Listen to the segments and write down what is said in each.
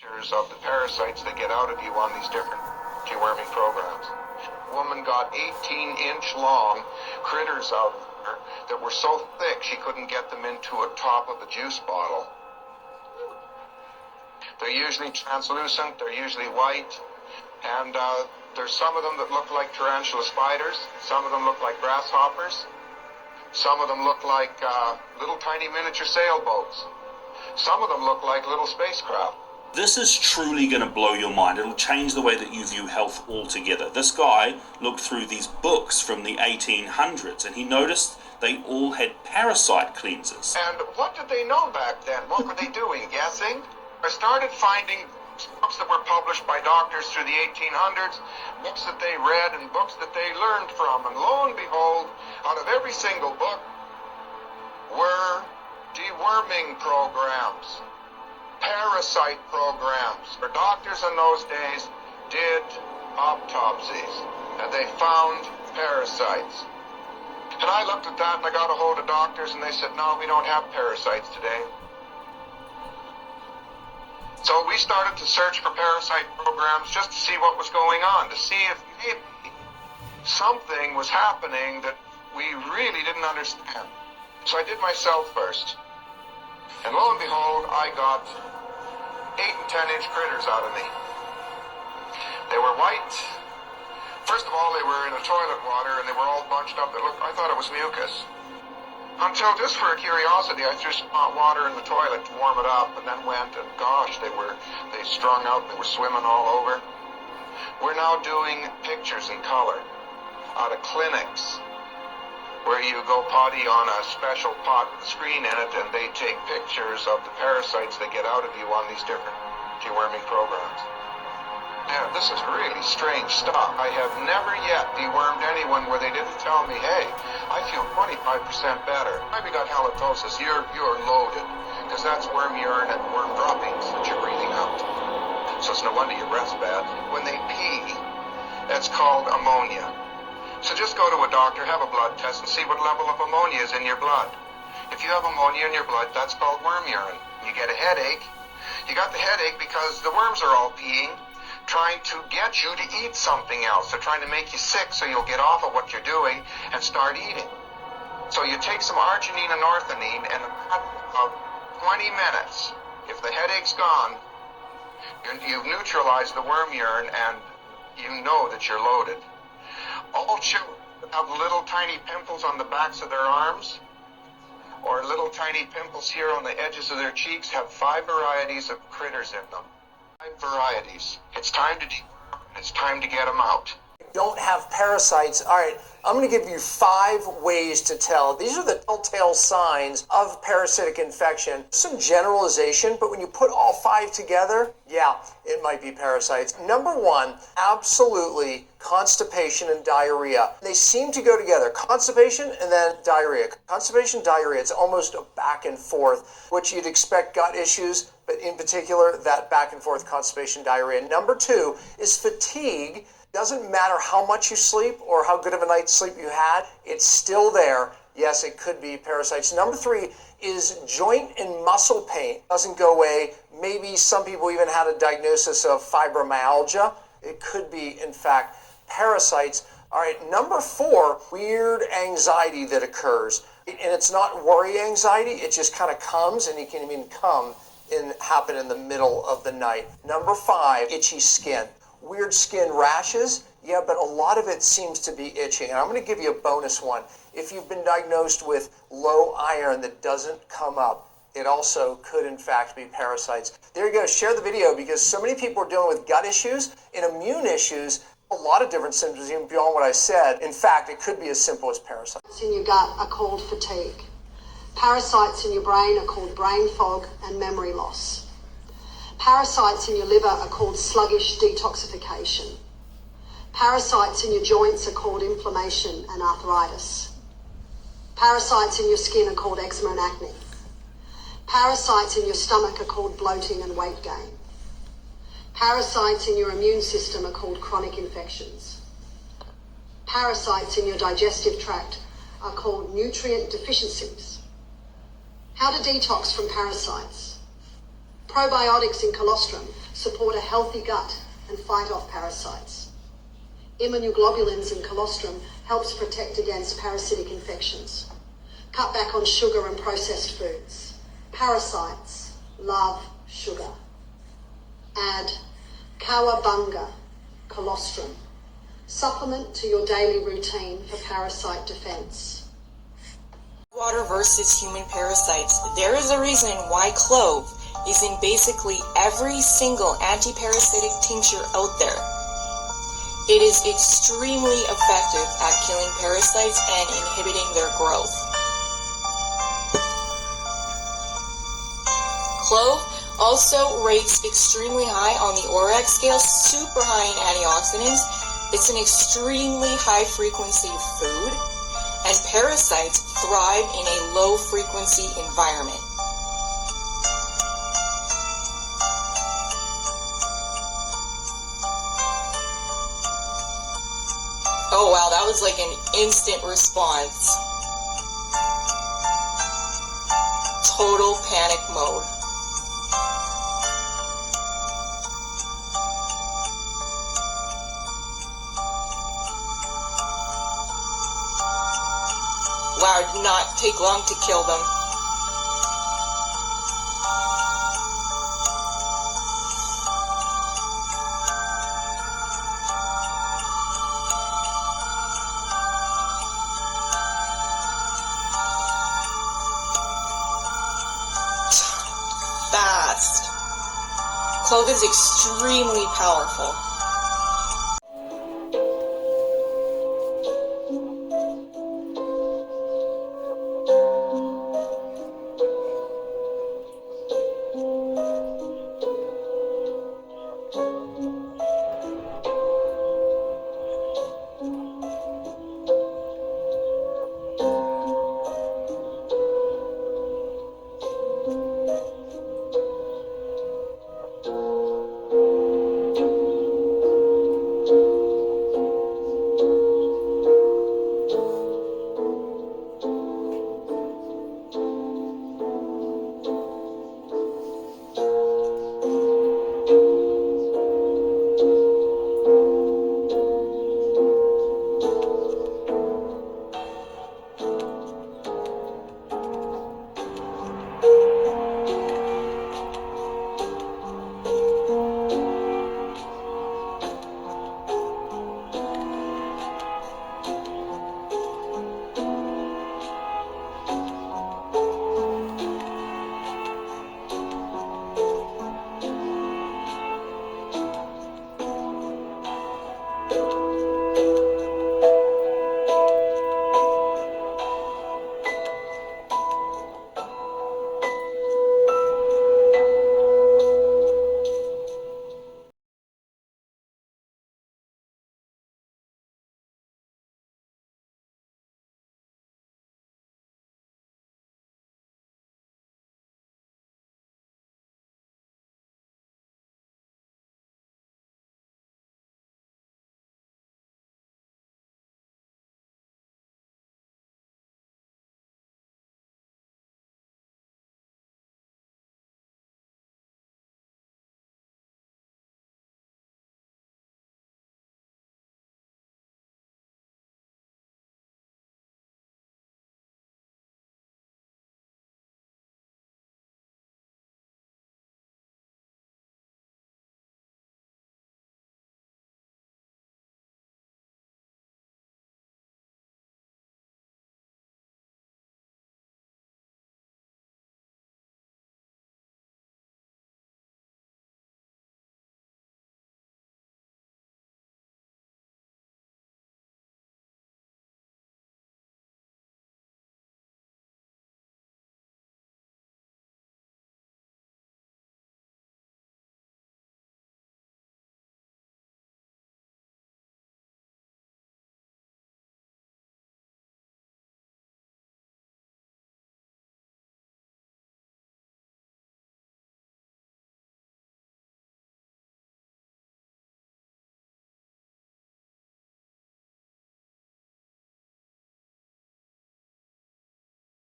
Of the parasites that get out of you on these different deworming programs. A woman got 18-inch long critters out of her that were so thick she couldn't get them into a top of a juice bottle. They're usually translucent, they're usually white, and there's some of them that look like tarantula spiders, some of them look like grasshoppers, some of them look like little tiny miniature sailboats, some of them look like little spacecraft. This is truly going to blow your mind. It'll change the way that you view health altogether. This guy looked through these books from the 1800s and he noticed they all had parasite cleansers. And what did they know back then? What were they doing? Guessing? I started finding books that were published by doctors through the 1800s, books that they read and books that they learned from. And lo and behold, out of every single book were deworming programs. Parasite programs. For doctors in those days did autopsies and they found parasites. And I looked at that and I got a hold of doctors and they said, no, we don't have parasites today. So we started to search for parasite programs just to see what was going on, to see if maybe something was happening that we really didn't understand. So I did myself first. And lo and behold, I got 8 and 10-inch critters out of me. They were white. First of all, they were in the toilet water and they were all bunched up. I thought it was mucus. Until, just for a curiosity, I threw some hot water in the toilet to warm it up and then went and gosh, they strung out, they were swimming all over. We're now doing pictures in color out of clinics where you go potty on a special pot with a screen in it and they take pictures of the parasites that get out of you on these different deworming programs. Yeah, this is really strange stuff. I have never yet dewormed anyone where they didn't tell me, hey, I feel 25% better. Maybe got halitosis, you're loaded, because that's worm urine and worm droppings that you're breathing out. So it's no wonder your breath's bad. When they pee, that's called ammonia. So just go to a doctor, have a blood test, and see what level of ammonia is in your blood. If you have ammonia in your blood, that's called worm urine. You get a headache. You got the headache because the worms are all peeing, trying to get you to eat something else. They're trying to make you sick so you'll get off of what you're doing and start eating. So you take some arginine and orthodine, and in a matter of 20 minutes, if the headache's gone, you've neutralized the worm urine and you know that you're loaded. All children that have little tiny pimples on the backs of their arms or little tiny pimples here on the edges of their cheeks have 5 varieties of critters in them. 5 varieties. It's time to deworm, it's time to get them out. Don't have parasites. All right, I'm going to give you 5 ways to tell. These are the telltale signs of parasitic infection. Some generalization, but when you put all 5 together, yeah, it might be parasites. Number 1, absolutely constipation and diarrhea. They seem to go together. Constipation and then diarrhea. Constipation, diarrhea. It's almost a back and forth, which you'd expect gut issues, but in particular, that back and forth constipation, diarrhea. Number 2 is fatigue. Doesn't matter how much you sleep or how good of a night's sleep you had, it's still there. Yes, it could be parasites. Number 3 is joint and muscle pain. Doesn't go away. Maybe some people even had a diagnosis of fibromyalgia. It could be, in fact, parasites. All right, number 4, weird anxiety that occurs. And it's not worry anxiety, it just kind of comes, and it can even happen in the middle of the night. Number 5, itchy skin. Weird skin rashes, yeah, but a lot of it seems to be itching. And I'm going to give you a bonus one. If you've been diagnosed with low iron that doesn't come up, it also could in fact be parasites. There you go, share the video because so many people are dealing with gut issues and immune issues, a lot of different symptoms even beyond what I said. In fact, it could be as simple as parasites. In your gut are called fatigue. Parasites in your brain are called brain fog and memory loss. Parasites in your liver are called sluggish detoxification. Parasites in your joints are called inflammation and arthritis. Parasites in your skin are called eczema and acne. Parasites in your stomach are called bloating and weight gain. Parasites in your immune system are called chronic infections. Parasites in your digestive tract are called nutrient deficiencies. How to detox from parasites. Probiotics in colostrum support a healthy gut and fight off parasites. Immunoglobulins in colostrum helps protect against parasitic infections. Cut back on sugar and processed foods. Parasites love sugar. Add cowabunga, colostrum. Supplement to your daily routine for parasite defense. Water versus human parasites. There is a reason why clove is in basically every single anti-parasitic tincture out there. It is extremely effective at killing parasites and inhibiting their growth. Clove also rates extremely high on the ORAC scale, super high in antioxidants. It's an extremely high frequency food, and parasites thrive in a low frequency environment. Oh wow, that was like an instant response. Total panic mode. Wow, it did not take long to kill them. Fast. Clove is extremely powerful.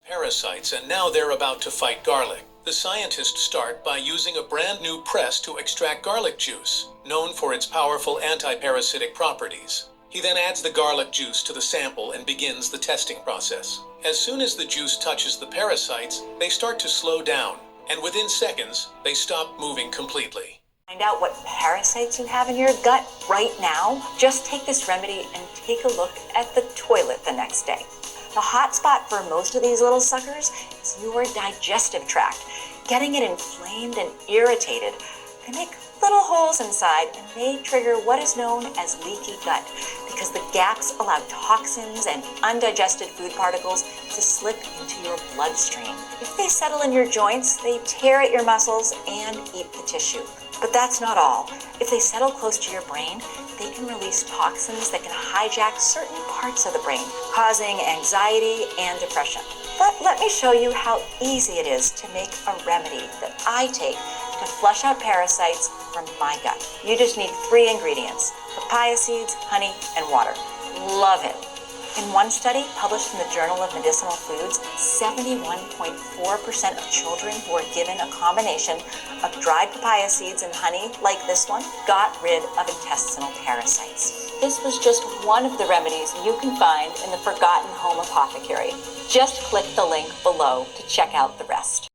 Parasites, and now they're about to fight garlic. The scientists start by using a brand new press to extract garlic juice, known for its powerful anti-parasitic properties. He then adds the garlic juice to the sample and begins the testing process. As soon as the juice touches the parasites, they start to slow down, and within seconds, they stop moving completely. Find out what parasites you have in your gut right now. Just take this remedy and take a look at the toilet the next day. The hot spot for most of these little suckers is your digestive tract. Getting it inflamed and irritated can make little holes inside and may trigger what is known as leaky gut, because the gaps allow toxins and undigested food particles to slip into your bloodstream. If they settle in your joints, they tear at your muscles and eat the tissue. But that's not all. If they settle close to your brain, they can release toxins that can hijack certain parts of the brain, causing anxiety and depression. But let me show you how easy it is to make a remedy that I take to flush out parasites from my gut. You just need 3 ingredients: papaya seeds, honey, and water. Love it. In one study published in the Journal of Medicinal Foods, 71.4% of children who were given a combination of dried papaya seeds and honey, like this one, got rid of intestinal parasites. This was just one of the remedies you can find in the Forgotten Home Apothecary. Just click the link below to check out the rest.